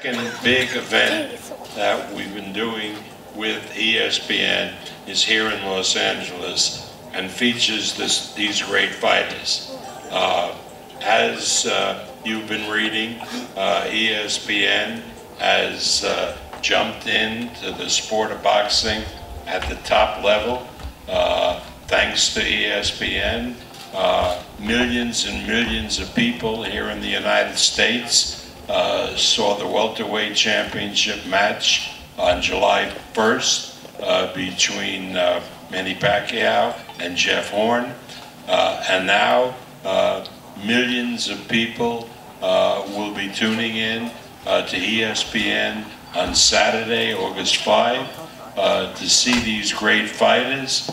Second big event that we've been doing with ESPN is here in Los Angeles and features these great fighters. As you've been reading, ESPN has jumped into the sport of boxing at the top level. Thanks to ESPN, millions and millions of people here in the United States saw the welterweight championship match on July 1st between Manny Pacquiao and Jeff Horn. And now millions of people will be tuning in to ESPN on Saturday, August 5, to see these great fighters.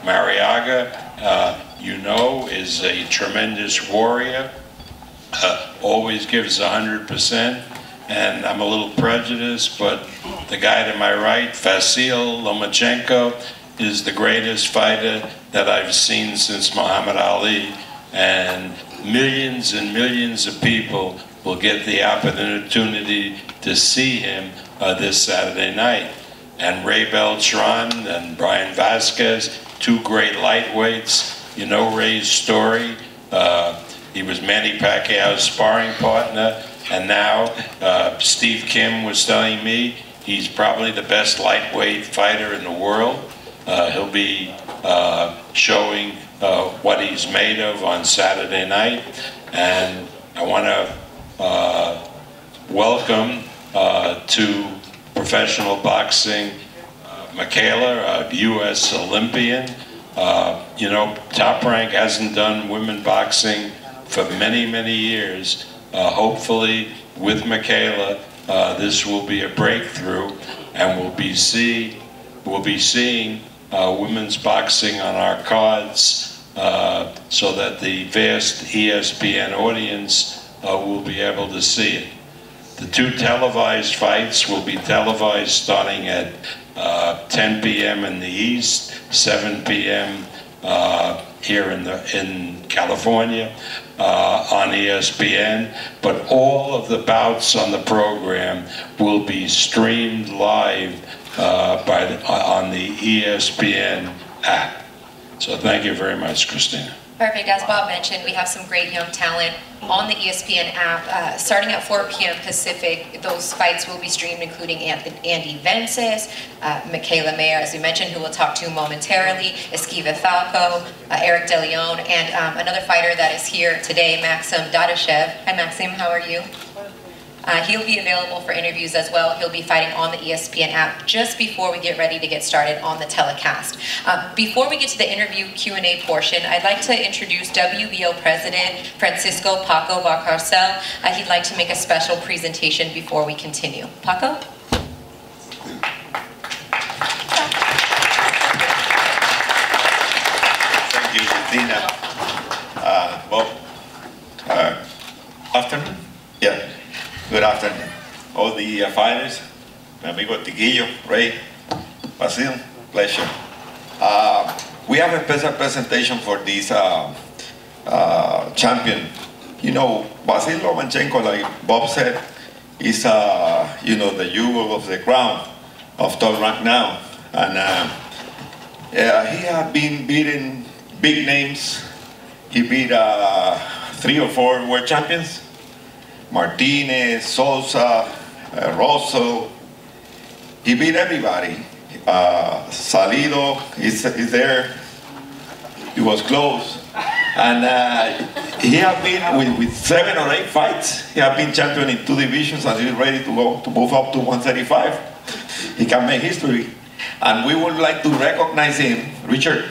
Marriaga, you know, is a tremendous warrior. Always gives 100%, and I'm a little prejudiced, but the guy to my right, Vasyl Lomchenko, is the greatest fighter that I've seen since Muhammad Ali, and millions of people will get the opportunity to see him this Saturday night. And Ray Beltran and Brian Vasquez, two great lightweights. You know Ray's story. He was Manny Pacquiao's sparring partner, and now Steve Kim was telling me he's probably the best lightweight fighter in the world. He'll be showing what he's made of on Saturday night, and I want to welcome to professional boxing Miguel, a U.S. Olympian. You know, Top Rank hasn't done women boxing for many years. Hopefully with Miguel, this will be a breakthrough, and we'll be seeing women's boxing on our cards, so that the vast ESPN audience will be able to see it. The two televised fights will be televised starting at 10 p.m. in the East, 7 p.m. Here in California on ESPN, but all of the bouts on the program will be streamed live on the ESPN app. So thank you very much, Christina. Perfect. As Bob mentioned, we have some great young talent on the ESPN app. Starting at 4 p.m. Pacific, those fights will be streamed, including Andy Vences, Michaela Mayer, as we mentioned, who we'll talk to momentarily, Esquiva Falco, Eric De Leon, and another fighter that is here today, Maxim Dadashev. Hi, Maxim. How are you? He'll be available for interviews as well. He'll be fighting on the ESPN app just before we get ready to get started on the telecast. Before we get to the interview Q&A portion, I'd like to introduce WBO President Francisco Paco Valcarcel. He'd like to make a special presentation before we continue. Paco? Thank you, Christina. Bob, afternoon? Yeah. Good afternoon. All the fighters, my amigo Tiquillo, Ray, Vasyl, pleasure. We have a special presentation for this champion. You know, Vasyl Lomchenko, like Bob said, is you know, the jewel of the crown of Top Rank now, and he has been beating big names. He beat 3 or 4 world champions. Martinez, Sosa, Rosso. He beat everybody. Salido is there. He was close. And he has been with 7 or 8 fights. He has been champion in 2 divisions, and he's ready to go to move up to 135. He can make history. And we would like to recognize him, Richard,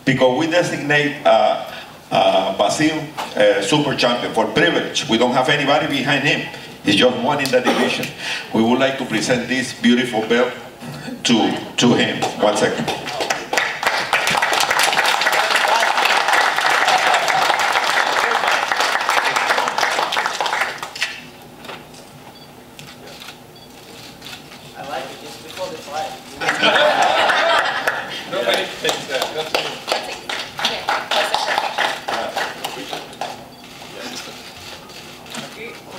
because we designate Vasyl, super champion, for privilege. We don't have anybody behind him. He's just one in the division. We would like to present this beautiful belt to him. 1 second. I like it just before the fight. Nobody takes that. Yeah.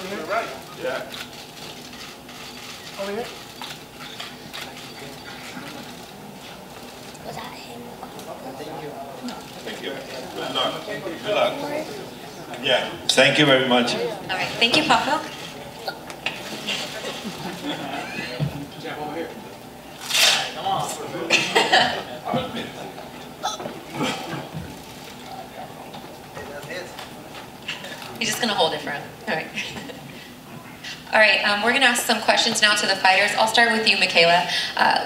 Right. Yeah. Over here. Was that him? Thank you. Good luck. Good luck. Yeah. Thank you very much. All right, thank you, Paco. Come on. He's just gonna hold it for him. All right. All right, we're gonna ask some questions now to the fighters. I'll start with you, Michaela.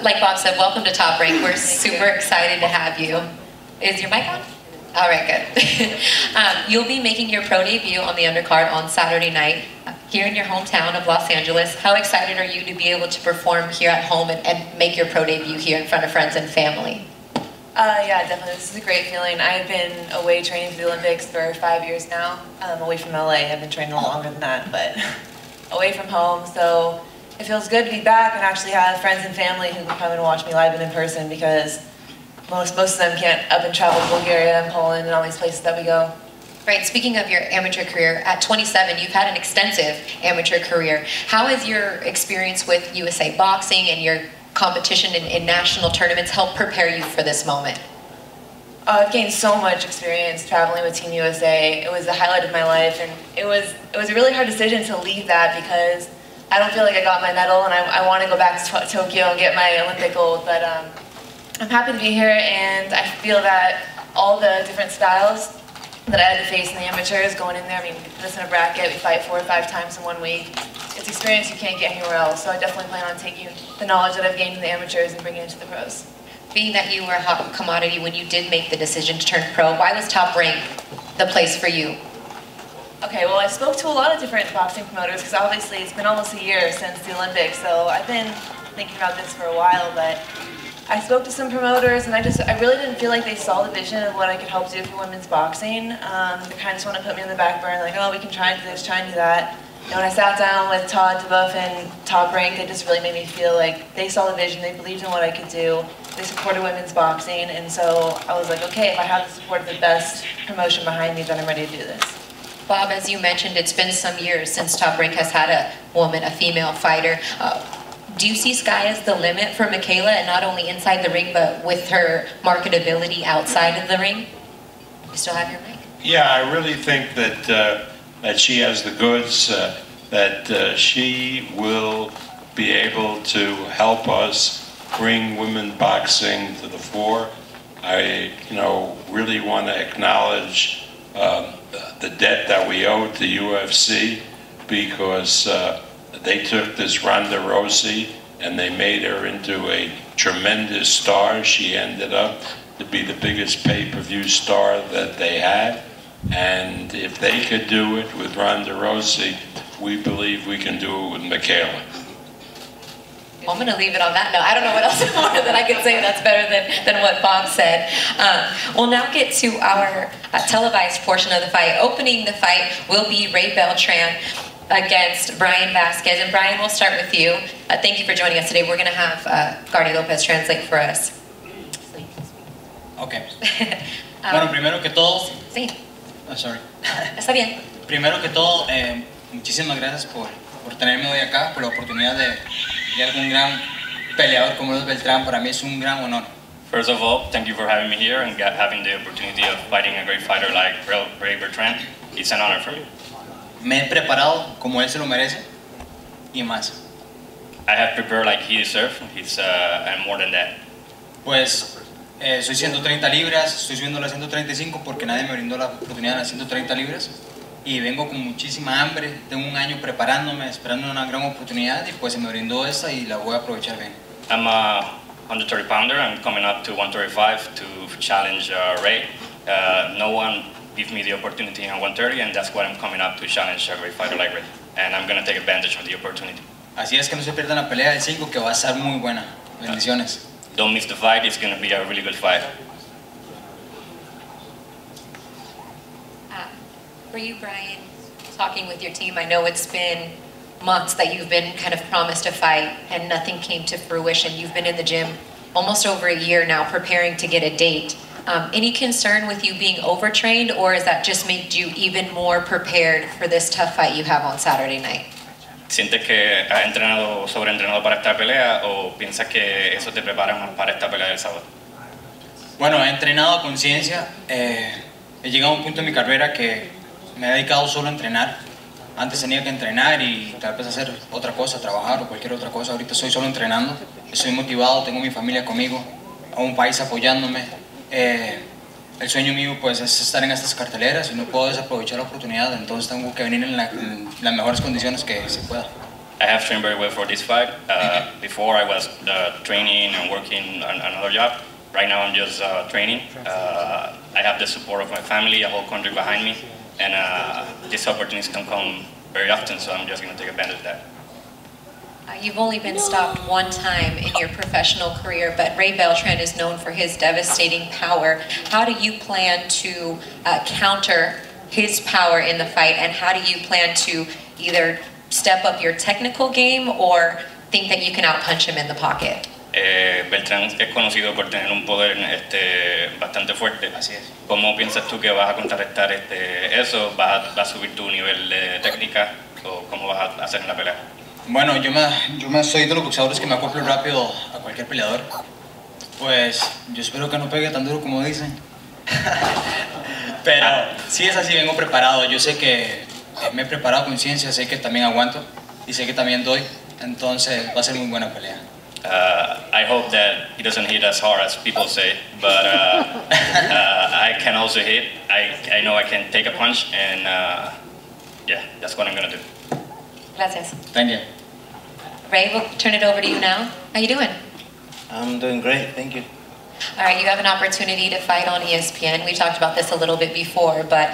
Like Bob said, welcome to Top Rank. We're super excited to have you. Is your mic on? All right, good. You'll be making your pro debut on the undercard on Saturday night here in your hometown of Los Angeles. How excited are you to be able to perform here at home and make your pro debut here in front of friends and family? Yeah, definitely. This is a great feeling. I've been away training for the Olympics for 5 years now. Away from LA. I've been training a lot longer than that, but away from home. So it feels good to be back and actually have friends and family who can come and watch me live and in person, because most of them can't up and travel to Bulgaria and Poland and all these places that we go. Right, speaking of your amateur career, at 27, you've had an extensive amateur career. How has your experience with USA Boxing and your competition in national tournaments helped prepare you for this moment? I've gained so much experience traveling with Team USA. It was the highlight of my life, and it was a really hard decision to leave that, because I don't feel like I got my medal, and I want to go back to Tokyo and get my Olympic gold. But I'm happy to be here, and I feel that all the different styles that I had to face in the amateurs going in there, I mean, we put us in a bracket, we fight 4 or 5 times in 1 week. It's experience you can't get anywhere else, so I definitely plan on taking the knowledge that I've gained in the amateurs and bringing it to the pros. Being that you were a hot commodity when you did make the decision to turn pro, why was Top Rank the place for you? Okay, well, I spoke to a lot of different boxing promoters, because obviously it's been almost a year since the Olympics, so I've been thinking about this for a while, but I spoke to some promoters, and I really didn't feel like they saw the vision of what I could help do for women's boxing. They kind of just want to put me on the back burner, like, oh, we can try and do this, try and do that. And when I sat down with Todd DeBuff and Top Rank, they just really made me feel like they saw the vision, they believed in what I could do, they supported women's boxing, and so I was like, okay, if I have the support of the best promotion behind me, then I'm ready to do this. Bob, as you mentioned, it's been some years since Top Rank has had a woman, a female fighter. Do you see sky as the limit for Michaela, and not only inside the ring, but with her marketability outside of the ring? You still have your mic? Yeah, I really think that she has the goods, that she will be able to help us bring women boxing to the fore. I, really want to acknowledge the debt that we owe to UFC, because they took this Ronda Rousey and they made her into a tremendous star. She ended up to be the biggest pay-per-view star that they had. And if they could do it with Ronda Rousey, we believe we can do it with Michaela. Well, I'm going to leave it on that note. I don't know what else more that I could say that's better than what Bob said. We'll now get to our televised portion of the fight. Opening the fight will be Ray Beltran against Brian Vasquez. And Brian, we'll start with you. Thank you for joining us today. We're going to have Gardy Lopez translate for us. Okay. Bueno, primero que todo... Sí. Oh, sorry. Está bien. Primero que todo, muchísimas gracias por tenerme hoy acá, por la oportunidad de algún gran peleador como es Beltrán. Para mí es un gran honor. First of all, thank you for having me here and having the opportunity of fighting a great fighter like Ray Beltran. It's an honor for me. Me he preparado como él se lo merece y más. I have prepared like he deserves, and more than that. Pues soy 130 libras, estoy subiendo a las 135 porque nadie me brindó la oportunidad de las 130 libras y vengo con muchísima hambre, tengo un año preparándome, esperando una gran oportunidad y pues se me brindó esta y la voy a aprovechar bien. I'm a 130 pounder, I'm coming up to 135 to challenge Ray. No one gave me the opportunity in 130 and that's why I'm coming up to challenge a great fighter like Ray. And I'm going to take advantage of the opportunity. Así es que no se pierdan la pelea del 5 que va a ser muy buena. Bendiciones. Don't miss the fight, it's going to be a really good fight. For you, Brian, talking with your team, I know it's been months that you've been kind of promised a fight and nothing came to fruition. You've been in the gym almost over a year now preparing to get a date. Any concern with you being overtrained, or is that just made you even more prepared for this tough fight you have on Saturday night? ¿Sientes que has entrenado, sobreentrenado para esta pelea o piensas que eso te prepara más para esta pelea del sábado? Bueno, he entrenado a conciencia. He llegado a un punto en mi carrera que me he dedicado solo a entrenar. Antes tenía que entrenar y tal vez hacer otra cosa, trabajar o cualquier otra cosa. Ahorita estoy solo entrenando. Estoy motivado, tengo mi familia conmigo, a un país apoyándome. El sueño mío pues es estar en estas carteleras y no puedo desaprovechar la oportunidad, entonces tengo que venir en las mejores condiciones que se pueda. I have trained very well for this fight. Before I was training and working on another job. Right now I'm just training. I have the support of my family, a whole country behind me, and these opportunities can come very often, so I'm just going to take advantage of that. You've only been stopped one time in your professional career, but Ray Beltran is known for his devastating power. How do you plan to counter his power in the fight, and how do you plan to either step up your technical game or think that you can outpunch him in the pocket? Beltrán es conocido por tener un poder bastante fuerte. Así es. ¿Cómo piensas tú que vas a contrarrestar eso? ¿Vas a subir tu nivel de técnica o cómo vas a hacer en la pelea? Bueno, yo soy de los boxeadores que me acoplo rápido a cualquier peleador. Pues yo espero que no pegue tan duro como dicen. Pero si es así, vengo preparado. Yo sé que me he preparado con conciencia, sé que también aguanto y sé que también doy. Entonces va a ser muy buena pelea. I hope that he doesn't hit as hard as people say, but I can also hit. I know I can take a punch, and yeah, that's what I'm gonna do. Gracias. Thank you. Ray, we'll turn it over to you now. How you doing? I'm doing great, thank you. All right, you have an opportunity to fight on ESPN. We talked about this a little bit before, but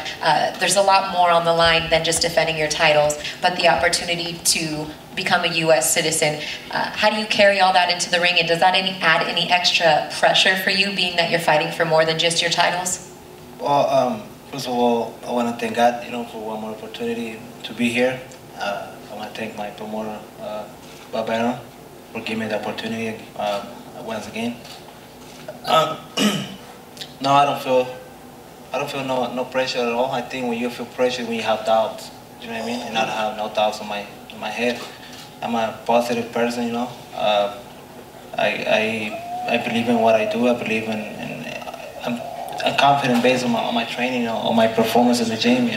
there's a lot more on the line than just defending your titles, but the opportunity to become a U.S. citizen. How do you carry all that into the ring, and does that add any extra pressure for you, being that you're fighting for more than just your titles? Well, first of all, I want to thank God, for one more opportunity to be here. I want to thank my promoter, Barbera, for giving me the opportunity once again. No, I don't feel no pressure at all. I think when you feel pressure, when you have doubts, you know what I mean? And I have no doubts in my head. I'm a positive person, I believe in what I do. I believe I'm confident based on my training, on my performance in the gym,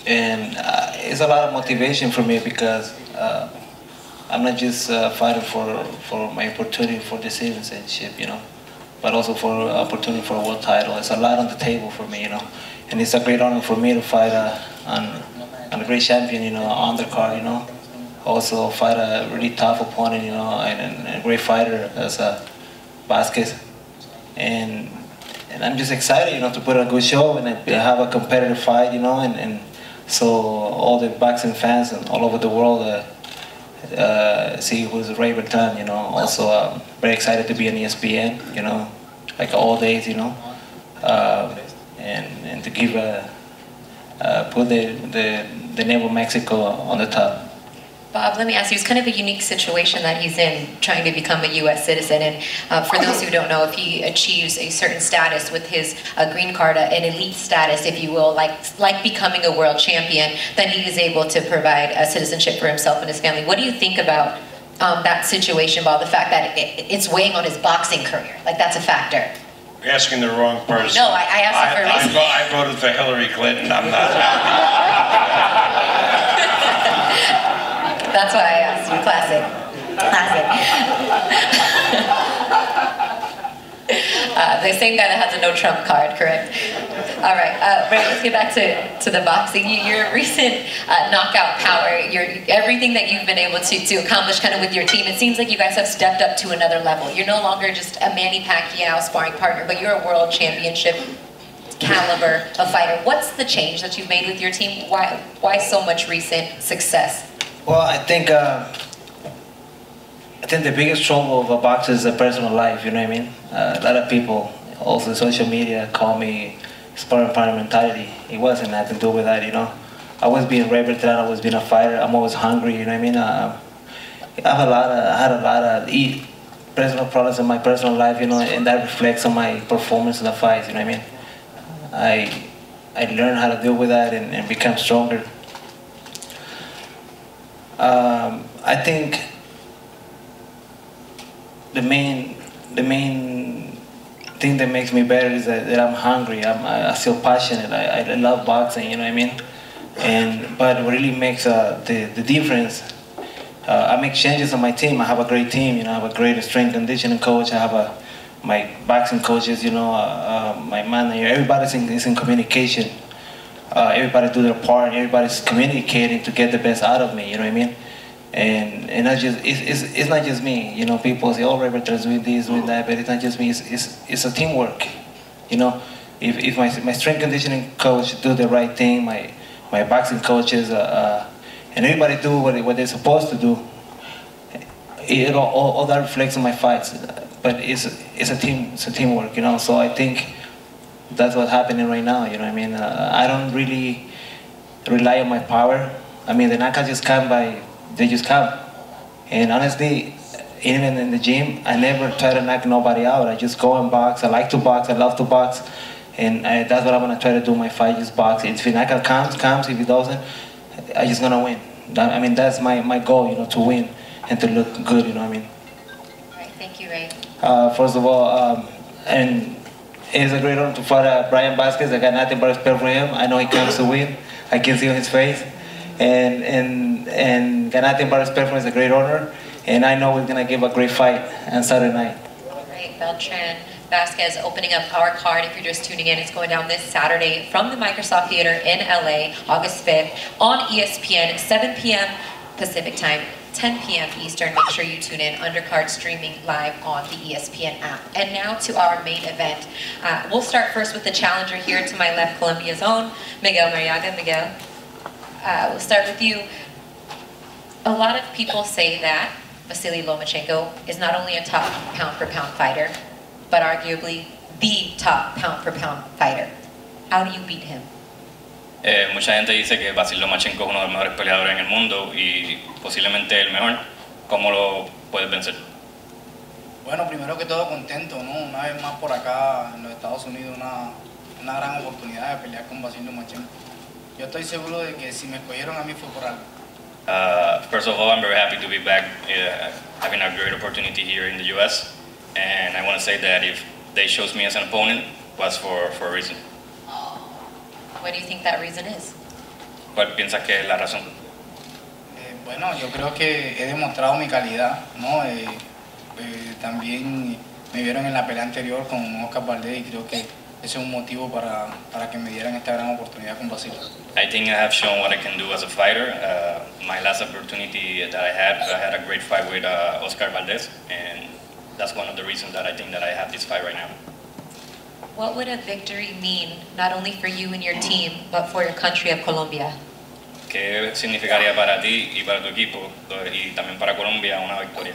and it's a lot of motivation for me because I'm not just fighting for my opportunity for the citizenship, but also for opportunity for a world title. It's a lot on the table for me, and it's a great honor for me to fight on a great champion, undercard, Also fight a really tough opponent, and a great fighter as Vasquez, and I'm just excited, to put on a good show and have a competitive fight, and so all the boxing fans and all over the world see who's Ray Beltran, Also, very excited to be on ESPN, like all days, and to give put the name of Mexico on the top. Bob, let me ask you, it's kind of a unique situation that he's in, trying to become a U.S. citizen, and for those who don't know, if he achieves a certain status with his green card, an elite status, if you will, like becoming a world champion, then he is able to provide a citizenship for himself and his family. What do you think about that situation, Bob, the fact that it's weighing on his boxing career? Like, that's a factor. You're asking the wrong person. No, I asked you for a reason. I voted for Hillary Clinton. I'm not happy. That's why I asked you. Classic. The same guy that has a no trump card, correct? All right, Ray, let's get back to the boxing. Your recent knockout power, everything that you've been able to accomplish kind of with your team, it seems like you guys have stepped up to another level. You're no longer just a Manny Pacquiao sparring partner, but you're a world championship caliber of fighter. What's the change that you've made with your team? Why so much recent success? Well, I think the biggest trouble of a boxer is the personal life, you know what I mean? A lot of people, also social media, call me sparring partner mentality. It wasn't nothing to do with that, I was being Ray Beltran, I was being a fighter, I'm always hungry, you know what I mean? I had a lot of personal problems in my personal life, you know, and that reflects on my performance in the fights. You know what I mean? I learned how to deal with that and become stronger. I think the main thing that makes me better is that I'm hungry. I feel passionate. I love boxing. You know what I mean? But what really makes the difference, I make changes on my team. I have a great team. You know, I have a great strength conditioning coach. I have my boxing coaches. You know, my manager. Everybody's in communication. Everybody do their part. Everybody's communicating to get the best out of me. You know what I mean? And not just it's not just me. You know, people say, "Oh, Roberto's doing this, doing that," but it's not just me. It's a teamwork. You know, if my strength conditioning coach do the right thing, my boxing coaches, and everybody do what they're supposed to do, all that reflects on my fights. But it's a teamwork. You know, so I think that's what's happening right now. You know what I mean? I don't really rely on my power. I mean, the knockouts just come by. They just come. And honestly, even in the gym, I never try to knock nobody out. I just go and box. I like to box. I love to box. And that's what I'm going to try to do in my fight, just box. If the knockout comes. If it doesn't, I'm just going to win. I mean, that's my goal, you know, to win and to look good, you know what I mean? All right, thank you, Ray. First of all, and it's a great honor to fight Brian Vasquez. I got nothing but respect for him. I know he comes to win. I can see on his face. And got nothing but respect for him. It's a great honor. And I know we're going to give a great fight on Saturday night. Great, Beltran Vasquez opening up our card. If you're just tuning in, it's going down this Saturday from the Microsoft Theater in LA, August 5th on ESPN, 7 p.m. Pacific time, 10 p.m. Eastern. Make sure you tune in. Undercard streaming live on the ESPN app. And now to our main event. We'll start first with the challenger here to my left, Colombia's own, Miguel Marriaga. Miguel, we'll start with you. A lot of people say that Vasyl Lomchenko is not only a top pound-for-pound fighter, but arguably the top pound-for-pound fighter. How do you beat him? Mucha gente dice que Vasyl Lomchenko es uno de los mejores peleadores en el mundo y posiblemente el mejor. ¿Cómo lo puedes vencer? Bueno, primero que todo contento, ¿no? Una vez más por acá en los Estados Unidos, una gran oportunidad de pelear con Vasyl Lomchenko. Yo estoy seguro de que si me escogieron a mí fue por algo. First of all, I'm very happy to be back, having a great opportunity here in the U.S. And I want to say that if they chose me as an opponent, it was for a reason. What do you think that reason is? ¿Cuál piensas que es la razón? Bueno, yo creo que he demostrado mi calidad, ¿no? También me vieron en la pelea anterior con Oscar Valdez y creo que ese es un motivo para que me dieran esta gran oportunidad con Vasyl. I think I have shown what I can do as a fighter. My last opportunity that I had a great fight with Oscar Valdez, and that's one of the reasons that I think that I have this fight right now. What would a victory mean, not only for you and your team, but for your country of Colombia? ¿Qué significaría para ti y para tu equipo y también para Colombia una victoria?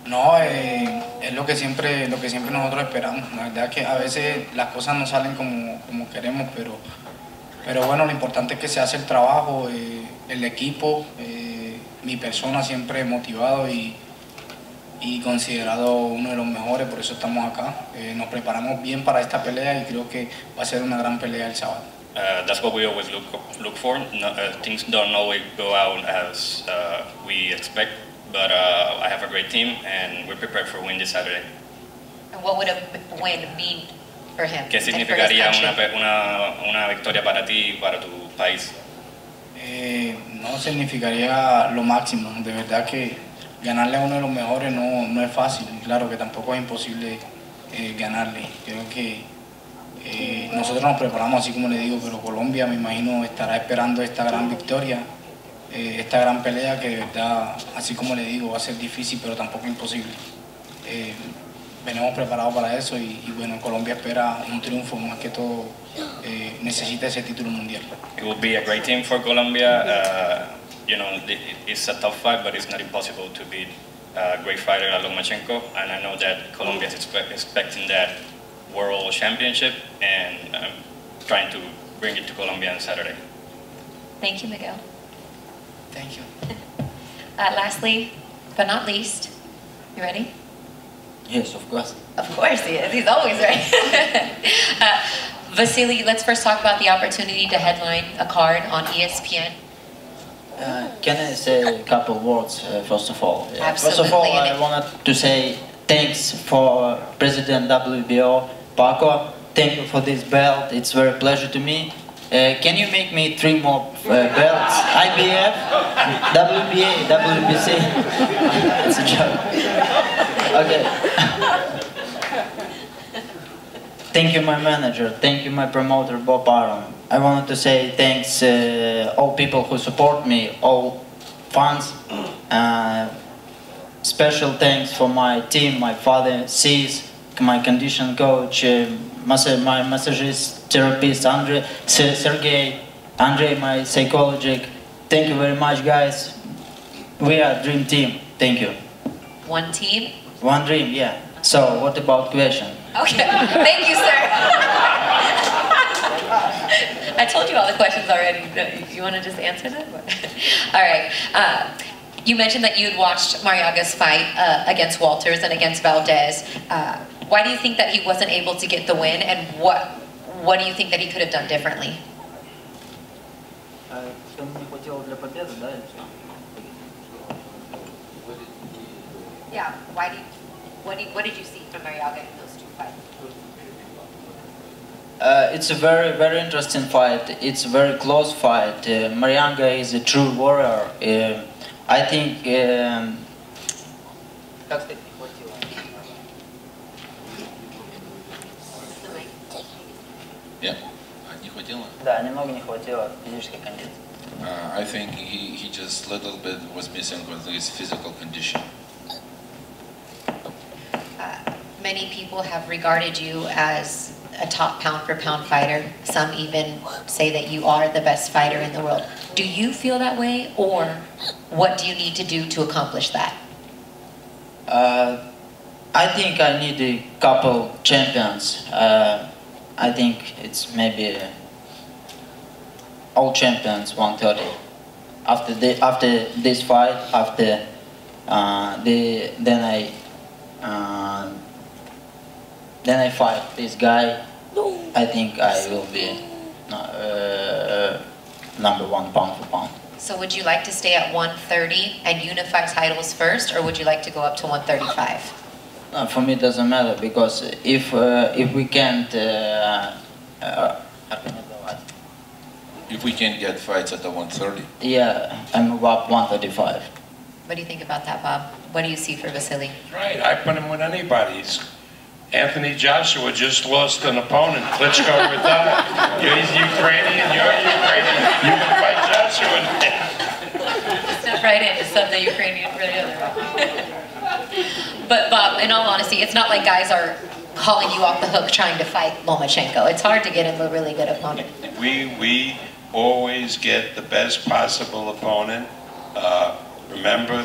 No, es lo que siempre nosotros esperamos. La verdad es que a veces las cosas no salen como queremos, pero bueno, lo importante es que se hace el trabajo, el equipo, mi persona siempre motivado y considerado uno de los mejores, por eso estamos acá. Nos preparamos bien para esta pelea y creo que va a ser una gran pelea el sábado. That's what we always look for. No, things don't always go out as we expect. But I have a great team, and we're prepared for win this Saturday. And what would a win mean for him? ¿Qué significaría una victoria para ti y para tu país? No significaría lo máximo. De verdad que ganarle a uno de los mejores no es fácil. Claro que tampoco es imposible ganarle. Creo que nosotros nos preparamos así como le digo, pero Colombia me imagino estará esperando esta gran victoria. Esta gran pelea que de verdad, así como le digo, va a ser difícil, pero tampoco imposible. Venimos preparados para eso y bueno, Colombia espera un triunfo, más que todo necesita ese título mundial. It will be a great team for Colombia. You know, it's a tough fight, but it's not impossible to beat a great fighter like Lomchenko, and I know that Colombia is expecting that World Championship, and I'm trying to bring it to Colombia on Saturday. Thank you, Miguel. Thank you. Lastly, but not least, you ready? Yes, of course. Of course he is. He's always right. Vasyl, let's first talk about the opportunity to headline a card on ESPN. Can I say a couple words, first of all? Absolutely. First of all, I wanted to say thanks for President WBO, Paco. Thank you for this belt. It's a very pleasure to me. Can you make me 3 more belts? IBF, WBA, WBC. It's a joke. Okay. Thank you, my manager. Thank you, my promoter, Bob Aron. I wanted to say thanks all people who support me, all fans. Special thanks for my team, my father, Cis, my condition coach, my massagist, therapist, Sergey, Andrei, my psychologist. Thank you very much, guys. We are a dream team. Thank you. One team? One dream, yeah. So, what about question? Okay, thank you, sir. I told you all the questions already. You want to just answer them? All right. You mentioned that you had watched Marriaga's fight against Walters and against Valdez. Why do you think that he wasn't able to get the win, and what do you think that he could have done differently? Yeah. What did you see from Marriaga in those 2 fights? It's a very, very interesting fight. It's a very close fight. Marriaga is a true warrior. I think. Yeah. I think he just a little bit was missing with his physical condition. Many people have regarded you as a top pound-for-pound fighter. Some even say that you are the best fighter in the world. Do you feel that way, or what do you need to do to accomplish that? I think I need a couple champions. I think it's maybe all champions 130. After this fight, then I fight this guy. I think I will be #1 pound for pound. So would you like to stay at 130 and unify titles first, or would you like to go up to 135? For me, it doesn't matter, because if we can't, If we can't get fights at the 130. yeah, I move up 135. What do you think about that, Bob? What do you see for Vasyl? Right, I put him with anybody. Anthony Joshua just lost an opponent. Klitschko retired. He's Ukrainian, you're Ukrainian. You can fight Joshua. Step right in to sub the Ukrainian for the other one. But Bob, in all honesty, it's not like guys are calling you off the hook trying to fight Lomchenko. It's hard to get him a really good opponent. We always get the best possible opponent. Remember,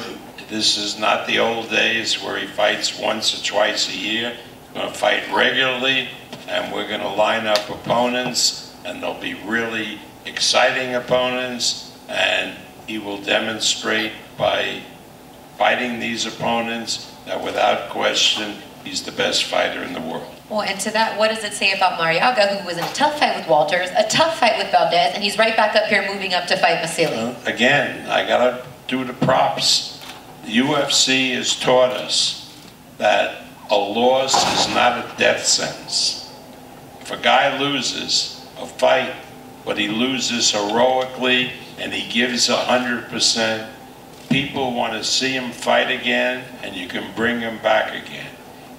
this is not the old days where he fights once or twice a year. We're going to fight regularly, and we're going to line up opponents, and they'll be really exciting opponents, and he will demonstrate by fighting these opponents that without question, he's the best fighter in the world. Well, and to that, what does it say about Marriaga, who was in a tough fight with Walters, a tough fight with Valdez, and he's right back up here moving up to fight Vasyl? Again, I got to do the props. The UFC has taught us that a loss is not a death sentence. If a guy loses a fight, but he loses heroically and he gives 100%, people want to see him fight again, and you can bring him back again.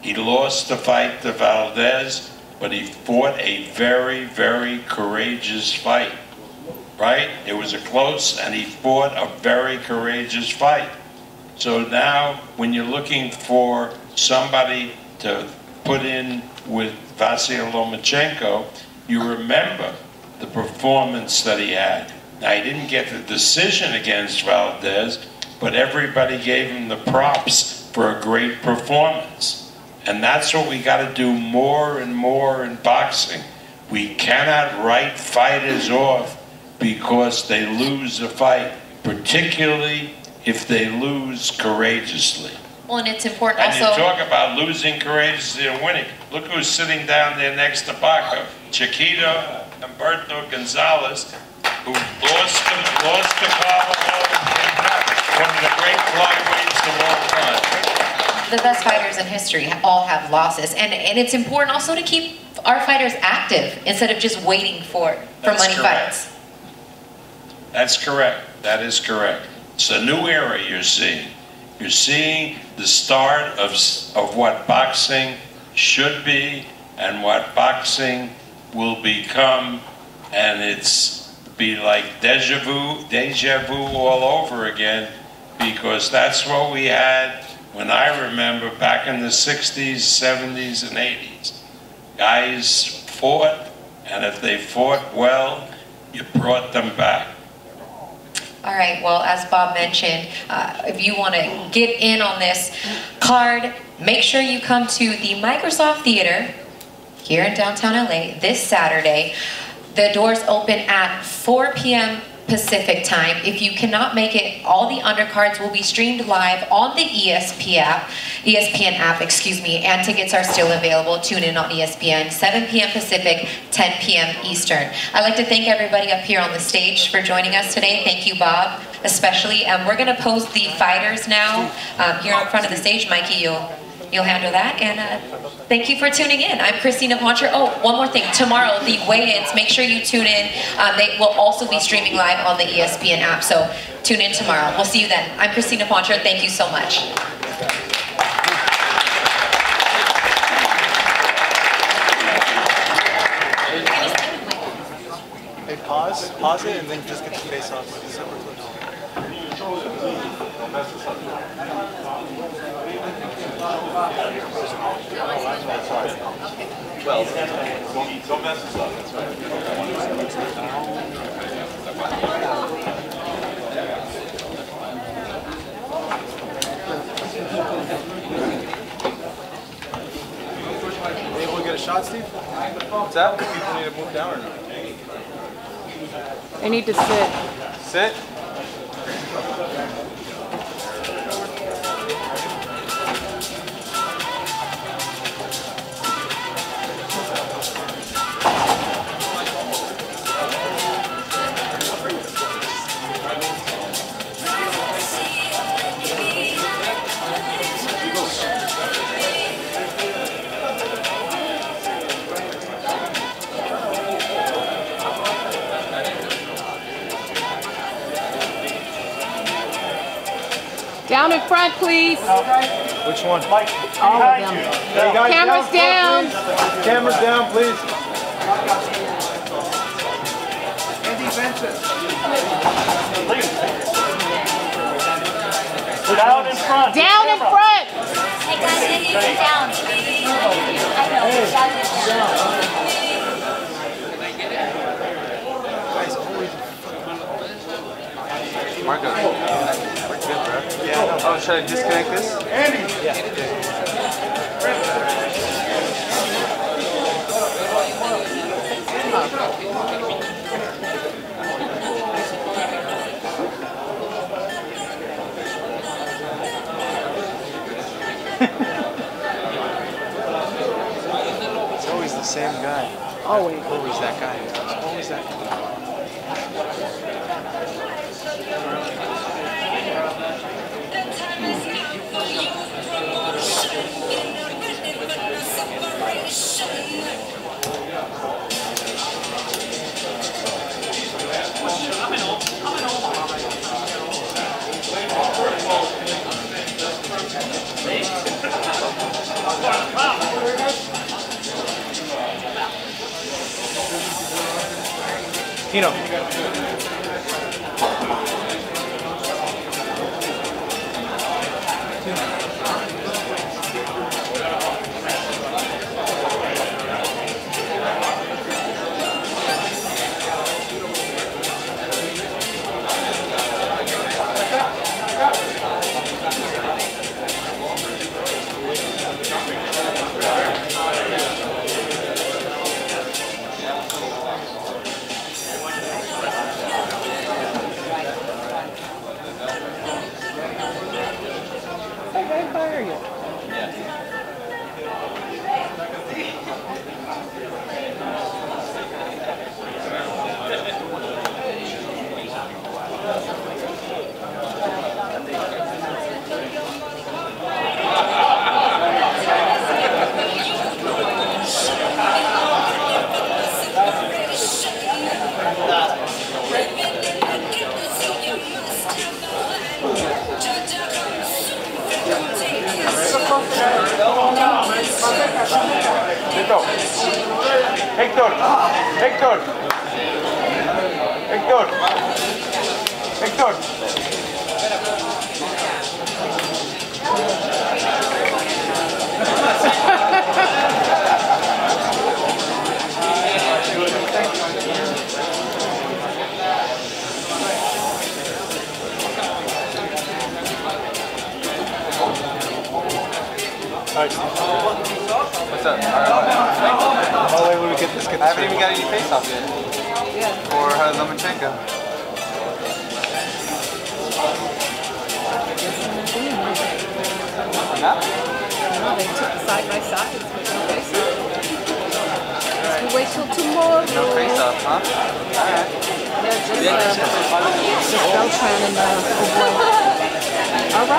He lost the fight to Valdez, but he fought a very, very courageous fight, right? It was a close, and he fought a very courageous fight. So now, when you're looking for somebody to put in with Vasyl Lomchenko, you remember the performance that he had. Now, he didn't get the decision against Valdez, but everybody gave him the props for a great performance. And that's what we got to do more and more in boxing. We cannot write fighters off because they lose a fight, particularly if they lose courageously. Well, and it's important And also. you talk about losing courageously and winning. Look who's sitting down there next to Baca. Chiquito, Humberto Gonzalez, who lost the Colorado, one of the great flyweights of all time. The best fighters in history all have losses, and it's important also to keep our fighters active instead of just waiting for money fights. That's correct. That is correct. It's a new era you're seeing. You're seeing the start of what boxing should be and what boxing will become, and it's be like deja vu all over again, because that's what we had when I remember back in the 60s, 70s, and 80s. Guys fought, and if they fought well, you brought them back. All right, well, as Bob mentioned, if you want to get in on this card, make sure you come to the Microsoft Theater here in downtown LA this Saturday. The doors open at 4 p.m. Pacific time. If you cannot make it, all the undercards will be streamed live on the ESPN app, and tickets are still available. Tune in on ESPN, 7 p.m. Pacific, 10 p.m. Eastern. I'd like to thank everybody up here on the stage for joining us today. Thank you, Bob, especially. We're going to post the fighters now here in front of the stage. Mikey, you'll handle that, and thank you for tuning in. I'm Christina Poncher. Oh, one more thing. Tomorrow, the weigh-ins, make sure you tune in. They will also be streaming live on the ESPN app, so tune in tomorrow. We'll see you then. I'm Christina Poncher. Thank you so much. Hey, pause it, and then just get the face off with the silver clips. Well, don't mess this up. That's right. Able to get a shot, Steve? What's that? People need to move down or not? They need to sit. Sit? Down in front, please. Which one? All of them. Hey guys, Cameras down. Cameras down, please. Down in front. Down in front. Hey guys, I need you down. I know, down. Marco. Yeah. Oh, should I disconnect this? Andy. Yeah. It's always the same guy. Always. Always that guy. It's always that guy. Tino. Héctor, Héctor, Héctor, Héctor. What's up? Oh, wait, when we get this, I haven't even got any face off yet. Yeah. For Lomchenko. No, they took side by side. No face off. Let's wait till tomorrow. No face off, huh? Alright. Yeah, just Beltran and oh boy. All right.